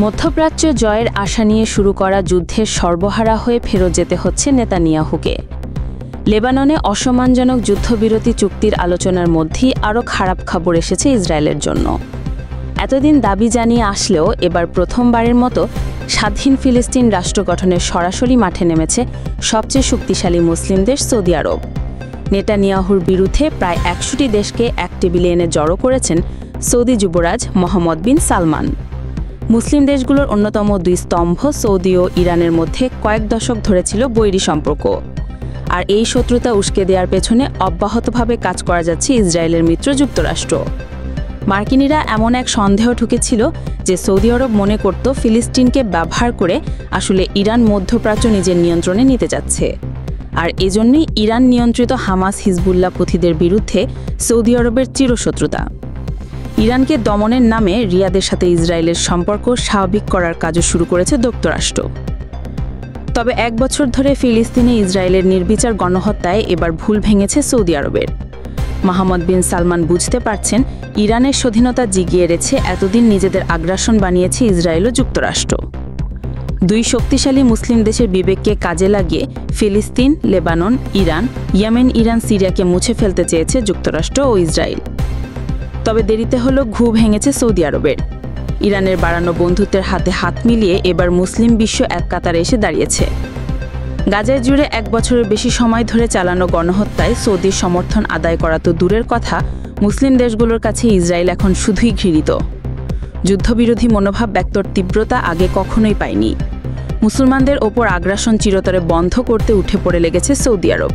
মধ্যপ্রাচ্য জয়ের আশা নিয়ে শুরু করা যুদ্ধের সর্বহারা হয়ে ফেরত যেতে হচ্ছে নেতানিয়াহুকে। লেবাননে অসম্মানজনক যুদ্ধবিরতি চুক্তির আলোচনার মধ্যেই আরও খারাপ খবর এসেছে ইসরায়েলের জন্য। এতদিন দাবি জানিয়ে আসলেও এবার প্রথমবারের মতো স্বাধীন ফিলিস্তিন রাষ্ট্র গঠনের সরাসরি মাঠে নেমেছে সবচেয়ে শক্তিশালী মুসলিম দেশ সৌদি আরব। নেতানিয়াহুর বিরুদ্ধে প্রায় ১০০টি দেশকে এক টেবিলে এনে জড়ো করেছেন সৌদি যুবরাজ মোহাম্মদ বিন সালমান। মুসলিম দেশগুলোর অন্যতম দুই স্তম্ভ সৌদি ও ইরানের মধ্যে কয়েক দশক ধরে ছিল বৈরী সম্পর্ক, আর এই শত্রুতা উস্কে দেওয়ার পেছনে অব্যাহতভাবে কাজ করা যাচ্ছে ইসরায়েলের মিত্র যুক্তরাষ্ট্র। মার্কিনিরা এমন এক সন্দেহ ঢুকেছিল যে সৌদি আরব মনে করত ফিলিস্তিনকে ব্যবহার করে আসলে ইরান মধ্যপ্রাচ্য নিজের নিয়ন্ত্রণে নিতে যাচ্ছে, আর এজন্যই ইরান নিয়ন্ত্রিত হামাস হিজবুল্লাহ পন্থীদের বিরুদ্ধে সৌদি আরবের চিরশত্রুতা। ইরানকে দমনের নামে রিয়াদের সাথে ইসরায়েলের সম্পর্ক স্বাভাবিক করার কাজও শুরু করেছে যুক্তরাষ্ট্র। তবে ১ বছর ধরে ফিলিস্তিনে ইসরায়েলের নির্বিচার গণহত্যায় এবার ভুল ভেঙেছে সৌদি আরবের। মোহাম্মদ বিন সালমান বুঝতে পারছেন ইরানের স্বাধীনতা জিগিয়ে রেখে এতদিন নিজেদের আগ্রাসন বানিয়েছে ইসরায়েল ও যুক্তরাষ্ট্র। দুই শক্তিশালী মুসলিম দেশের বিবেককে কাজে লাগিয়ে ফিলিস্তিন, লেবানন, ইরান, ইয়েমেন, সিরিয়াকে মুছে ফেলতে চেয়েছে যুক্তরাষ্ট্র ও ইসরায়েল। তবে দেরিতে হলেও ঘুম ভেঙেছে সৌদি আরবের। ইরানের বাড়ানো বন্ধুত্বের হাতে হাত মিলিয়ে এবার মুসলিম বিশ্ব এক কাতারে এসে দাঁড়িয়েছে। গাজায় জুড়ে ১ বছরের বেশি সময় ধরে চালানো গণহত্যায় সৌদির সমর্থন আদায় করা তো দূরের কথা, মুসলিম দেশগুলোর কাছে ইসরায়েল এখন শুধুই ঘৃণিত। যুদ্ধবিরোধী মনোভাব ব্যক্তর তীব্রতা আগে কখনোই পায়নি। মুসলমানদের ওপর আগ্রাসন চিরতরে বন্ধ করতে উঠে পড়ে লেগেছে সৌদি আরব।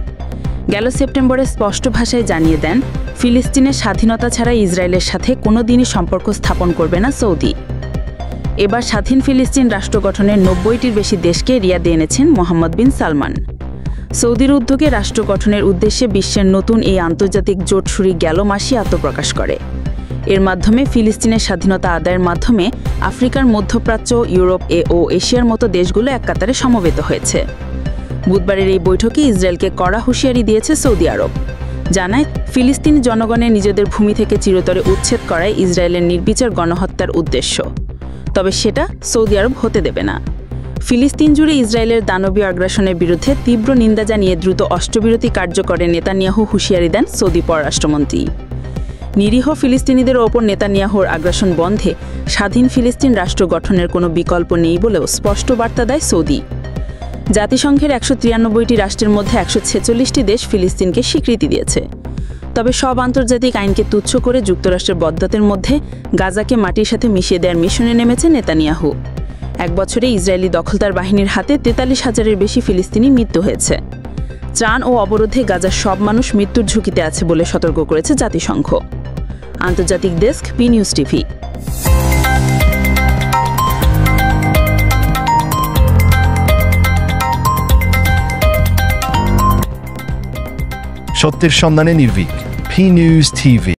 গেল সেপ্টেম্বরে স্পষ্ট ভাষায় জানিয়ে দেন ফিলিস্তিনের স্বাধীনতা ছাড়া ইসরায়েলের সাথে কোনোদিনই সম্পর্ক স্থাপন করবে না সৌদি। এবার স্বাধীন ফিলিস্তিন রাষ্ট্র গঠনের ৯০টির বেশি দেশকে রিয়াদে এনেছেন মোহাম্মদ বিন সালমান। সৌদির উদ্যোগে রাষ্ট্র গঠনের উদ্দেশ্যে বিশ্বের নতুন এই আন্তর্জাতিক জোট শুরু গেল মাসেই আত্মপ্রকাশ করে। এর মাধ্যমে ফিলিস্তিনের স্বাধীনতা আদায়ের মাধ্যমে আফ্রিকার মধ্যপ্রাচ্য, ইউরোপ ও এশিয়ার মতো দেশগুলো এক কাতারে সমবেত হয়েছে। বুধবারের এই বৈঠকে ইসরায়েলকে কড়া হুঁশিয়ারি দিয়েছে সৌদি আরব। জানায় ফিলিস্তিনি জনগণের নিজেদের ভূমি থেকে চিরতরে উচ্ছেদ করাই ইসরায়েলের নির্বিচার গণহত্যার উদ্দেশ্য। তবে সেটা সৌদি আরব হতে দেবে না। ফিলিস্তিন জুড়ে ইসরায়েলের দানবীয় আগ্রাসনের বিরুদ্ধে তীব্র নিন্দা জানিয়ে দ্রুত অস্ত্রবিরতি কার্যকরে নেতানিয়াহু হুঁশিয়ারি দেন সৌদি পররাষ্ট্রমন্ত্রী। নিরীহ ফিলিস্তিনিদের ওপর নেতানিয়াহুর আগ্রাসন বন্ধে স্বাধীন ফিলিস্তিন রাষ্ট্র গঠনের কোনো বিকল্প নেই বলেও স্পষ্ট বার্তা দেয় সৌদি। জাতিসংঘের ১৯৩টি রাষ্ট্রের মধ্যে ১৪৬টি দেশ ফিলিস্তিনকে স্বীকৃতি দিয়েছে। তবে সব আন্তর্জাতিক আইনকে তুচ্ছ করে যুক্তরাষ্ট্রের বদ্ধতের মধ্যে গাজাকে মাটির সাথে মিশিয়ে দেওয়ার মিশনে নেমেছে নেতানিয়াহু। ১ বছরে ইসরায়েলি দখলদার বাহিনীর হাতে ৪৩,০০০-এর বেশি ফিলিস্তিনি মৃত্যু হয়েছে। ত্রাণ ও অবরোধে গাজার সব মানুষ মৃত্যুর ঝুঁকিতে আছে বলে সতর্ক করেছে জাতিসংঘ। আন্তর্জাতিক ডেস্ক, পি নিউজ টিভি। সত্যের সন্ধানে নির্ভীক, পি নিউজ টিভি।